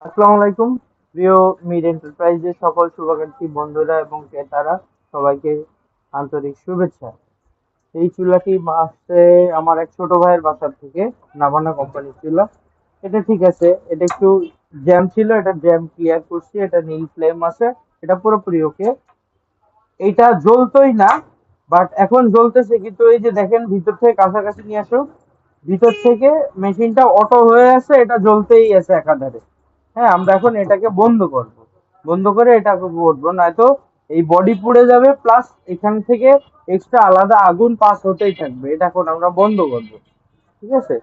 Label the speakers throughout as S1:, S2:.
S1: আসসালামু আলাইকুম। প্রিয় মিড এন্টারপ্রাইজের সকল শুভাকাঙ্ক্ষী বন্ধুরা এবং ক্রেতারা, সবাইকে আন্তরিক শুভেচ্ছা। এই চুলাটি আসছে আমার এক ছোট ভাইয়ের বাসার থেকে, নাভানা কোম্পানির চুলা। এটা ঠিক আছে, এটা একটু জ্যাম ছিল, এটা জ্যাম ক্লিয়ার করছি, এটা নীল ফ্লেম আছে, এটা পুরোপুরি ওকে। এইটা জ্বলতোই না, বাট এখন জ্বলতেছে, কিন্তু এই যে দেখেন ভিতর থেকে কাছাকাছি নিয়ে আসো, ভিতর থেকে মেশিনটা অটো হয়ে আছে, এটা জ্বলতেই আছে একাধারে। হ্যাঁ, আমরা এখন এটাকে বন্ধ করব, বন্ধ করে এটাকে করবো, নয়তো এই বডি পুড়ে যাবে, প্লাস এখান থেকে এক্সট্রা আলাদা আগুন পাস হতেই থাকবে। এটা এখন আমরা বন্ধ করব, ঠিক আছে।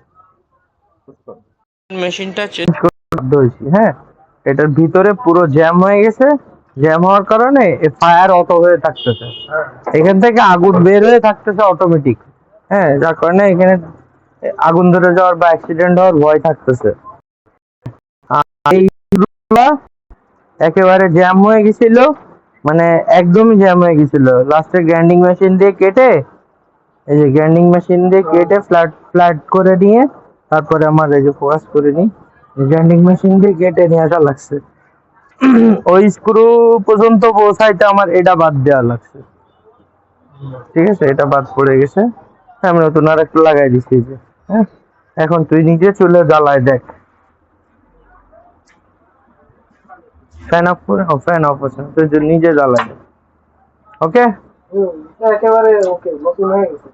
S1: মেশিনটা চেঞ্জ করতে হয়েছি, হ্যাঁ। এটার ভিতরে পুরো জ্যাম হয়ে গেছে, জ্যাম হওয়ার কারণে ফায়ার অটো হয়ে থাকতেছে, এখান থেকে আগুন বের হয়ে থাকতেছে অটোমেটিক। হ্যাঁ, যার কারণে এখানে আগুন ধরে যাওয়ার বা অ্যাক্সিডেন্ট হওয়ার ভয় থাকতেছে। আর এই চুলা একেবারে জ্যাম হয়ে গেছিল, মানে একদমই জ্যাম হয়ে গেছিল। লাস্টে গ্রাইন্ডিং মেশিন দিয়ে কেটে, এই যে গ্রাইন্ডিং মেশিন দিয়ে কেটে ফ্ল্যাট ফ্ল্যাট করে নিয়ে, তারপরে আমার এই যে ফোকাস করে নিই, গ্রাইন্ডিং মেশিন দিয়ে কেটে নিয়ে আসা লাগছে। ওই স্ক্রু পর্যন্ত পৌঁছাইতে আমার এটা বাদ দেওয়া লাগছে, ঠিক আছে। এটা বাদ পড়ে গেছে, আমি নতুন আর একটা লাগাই দিচ্ছি যে। হ্যাঁ, এখন তুই নিজে চুলে জ্বালায় দেখ। ফ্যান অফ করে, ফ্যান অফ আছে, তুই নিজে জ্বালায় দেখ। ওকে, একেবারে ওকে, নতুন হয়ে গেছে।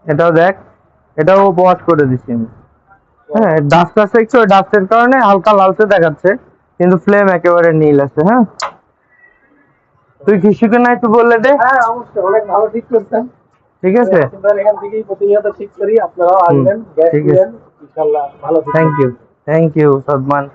S1: এটাও দেখ, এটাও ওয়াশ করে দিচ্ছি আমি। হ্যাঁ, ডাস্ট আছে একটু, ওই ডাস্টের কারণে হালকা লালচে দেখাচ্ছে, কিন্তু ফ্লেম একেবারে নীল আছে। হ্যাঁ, তুই কিছুকে না একটু বললে দে। হ্যাঁ অবশ্যই, অনেক ভালো ঠিক করছেন। ঠিক আছে, এখান থেকেই প্রতিনিয়ত ঠিক করি, আপনারাও আসবেন, গ্যাস দিবেন, ইনশাআল্লাহ ভালো। Thank you, thank you সদমান।